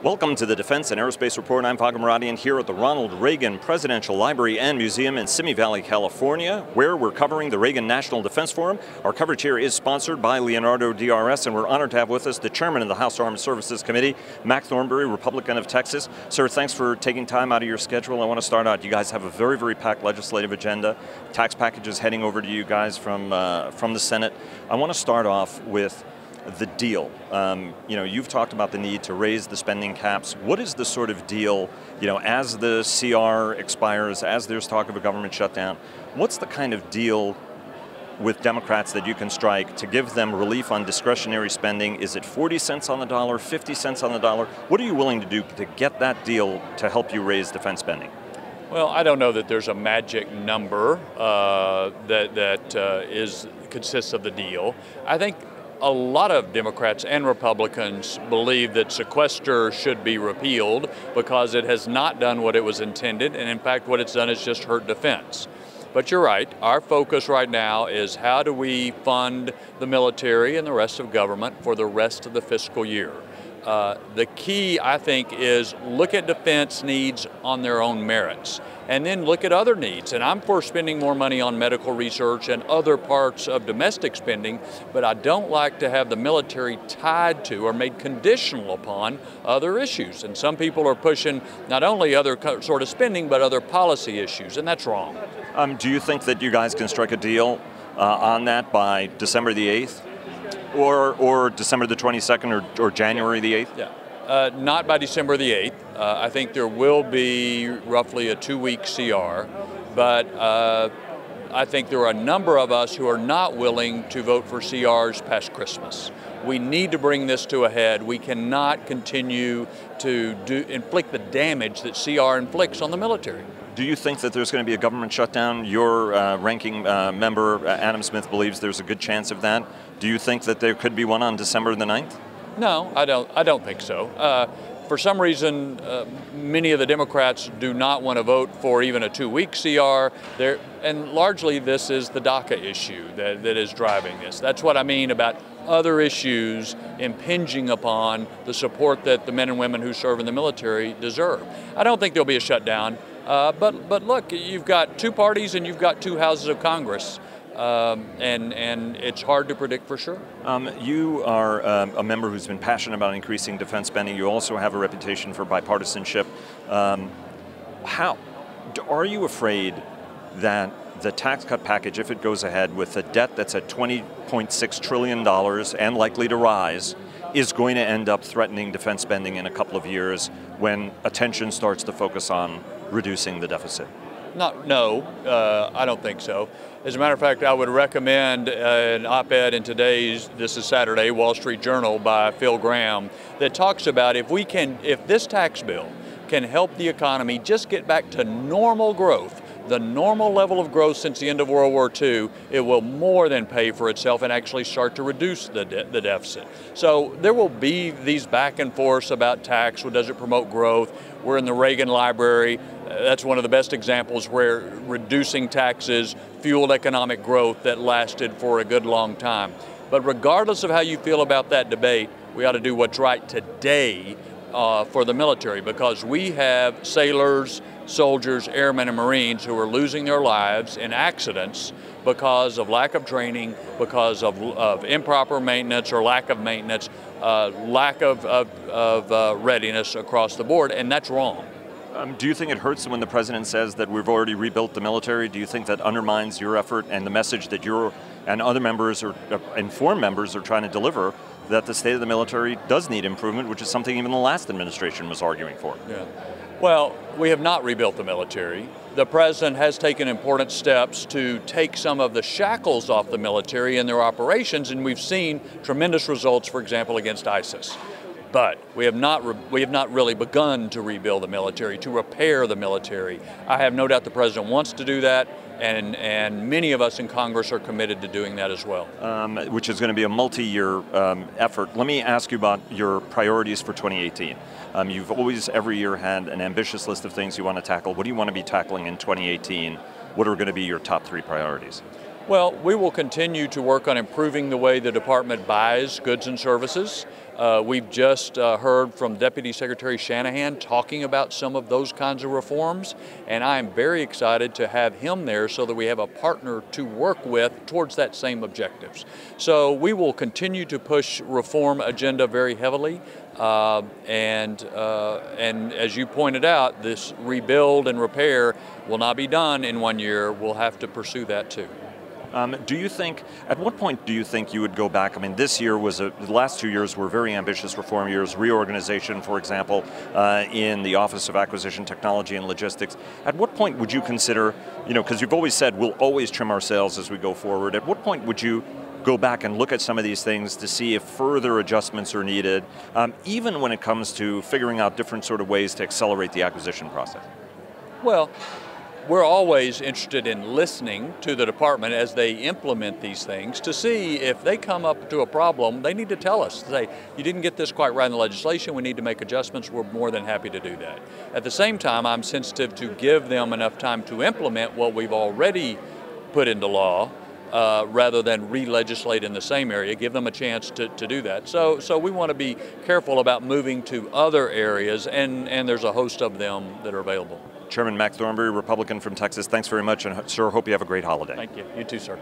Welcome to the Defense and Aerospace Report. I'm Vago Muradian here at the Ronald Reagan Presidential Library and Museum in Simi Valley, California, where we're covering the Reagan National Defense Forum. Our coverage here is sponsored by Leonardo DRS, and we're honored to have with us the Chairman of the House Armed Services Committee, Mac Thornberry, Republican of Texas. Sir, thanks for taking time out of your schedule. I want to start out. You guys have a very, very packed legislative agenda. Tax packages heading over to you guys from the Senate. I want to start off with the deal. You've talked about the need to raise the spending caps. What is the sort of deal, as the CR expires, as there's talk of a government shutdown, what's the kind of deal with Democrats that you can strike to give them relief on discretionary spending? Is it 40 cents on the dollar, 50 cents on the dollar? What are you willing to do to get that deal to help you raise defense spending? Well, I don't know that there's a magic number that consists of the deal. I think a lot of Democrats and Republicans believe that sequester should be repealed because it has not done what it was intended, and in fact what it's done is just hurt defense. But you're right, our focus right now is how do we fund the military and the rest of government for the rest of the fiscal year. The key, I think, is look at defense needs on their own merits, and then look at other needs. And I'm for spending more money on medical research and other parts of domestic spending, but I don't like to have the military tied to or made conditional upon other issues. And some people are pushing not only other sort of spending, but other policy issues, and that's wrong. Do you think that you guys can strike a deal on that by December the 8th? Or December the 22nd or January the 8th? Yeah, not by December the 8th. I think there will be roughly a 2-week CR, but I think there are a number of us who are not willing to vote for CRs past Christmas. We need to bring this to a head. We cannot continue to inflict the damage that CR inflicts on the military. Do you think that there's going to be a government shutdown? Your ranking member, Adam Smith, believes there's a good chance of that. Do you think that there could be one on December the 9th? No, I don't think so. For some reason, many of the Democrats do not want to vote for even a 2-week CR. And largely this is the DACA issue that is driving this. That's what I mean about other issues impinging upon the support that the men and women who serve in the military deserve. I don't think there'll be a shutdown. But look, you've got two parties and you've got two houses of Congress, and it's hard to predict for sure. You are a member who's been passionate about increasing defense spending. You also have a reputation for bipartisanship. Are you afraid that the tax cut package, if it goes ahead with a debt that's at $20.6 trillion and likely to rise, is going to end up threatening defense spending in a couple of years when attention starts to focus on reducing the deficit? No, I don't think so. As a matter of fact, I would recommend an op-ed in today's, this is Saturday, Wall Street Journal by Phil Graham that talks about if this tax bill can help the economy just get back to normal growth, the normal level of growth since the end of World War II, it will more than pay for itself and actually start to reduce the deficit. So there will be these back and forths about tax. Does it promote growth? We're in the Reagan Library. That's one of the best examples where reducing taxes fueled economic growth that lasted for a good long time. But regardless of how you feel about that debate, we ought to do what's right today for the military, because we have sailors, soldiers, airmen, and Marines who are losing their lives in accidents because of lack of training, because of improper maintenance or lack of maintenance, lack of readiness across the board, and that's wrong. Do you think it hurts when the president says that we've already rebuilt the military? Do you think that undermines your effort and the message that you and other members or informed members are trying to deliver, that the state of the military does need improvement, which is something even the last administration was arguing for? Yeah. Well, we have not rebuilt the military. The president has taken important steps to take some of the shackles off the military in their operations, and we've seen tremendous results, for example, against ISIS. But we have not really begun to rebuild the military, to repair the military. I have no doubt the president wants to do that, and many of us in Congress are committed to doing that as well. Which is going to be a multi-year effort. Let me ask you about your priorities for 2018. You've always, every year, had an ambitious list of things you want to tackle. What do you want to be tackling in 2018? What are going to be your top 3 priorities? Well, we will continue to work on improving the way the department buys goods and services. We've just heard from Deputy Secretary Shanahan talking about some of those kinds of reforms, and I am very excited to have him there so that we have a partner to work with towards that same objectives. So we will continue to push reform agenda very heavily, and as you pointed out, this rebuild and repair will not be done in 1 year. We'll have to pursue that too. Do you think, at what point do you think you would go back? I mean, this year was, the last 2 years were very ambitious reform years, reorganization, for example, in the Office of Acquisition Technology and Logistics. At what point would you consider, because you've always said we'll always trim our sails as we go forward, at what point would you go back and look at some of these things to see if further adjustments are needed, even when it comes to figuring out different sort of ways to accelerate the acquisition process? Well, we're always interested in listening to the department as they implement these things to see if they come up to a problem. They need to tell us, say, you didn't get this quite right in the legislation, we need to make adjustments. We're more than happy to do that. At the same time, I'm sensitive to give them enough time to implement what we've already put into law, rather than re-legislate in the same area, give them a chance to do that. So we want to be careful about moving to other areas, and there's a host of them that are available. Chairman Mac Thornberry, Republican from Texas, thanks very much, and sir, hope you have a great holiday. Thank you. You too, sir.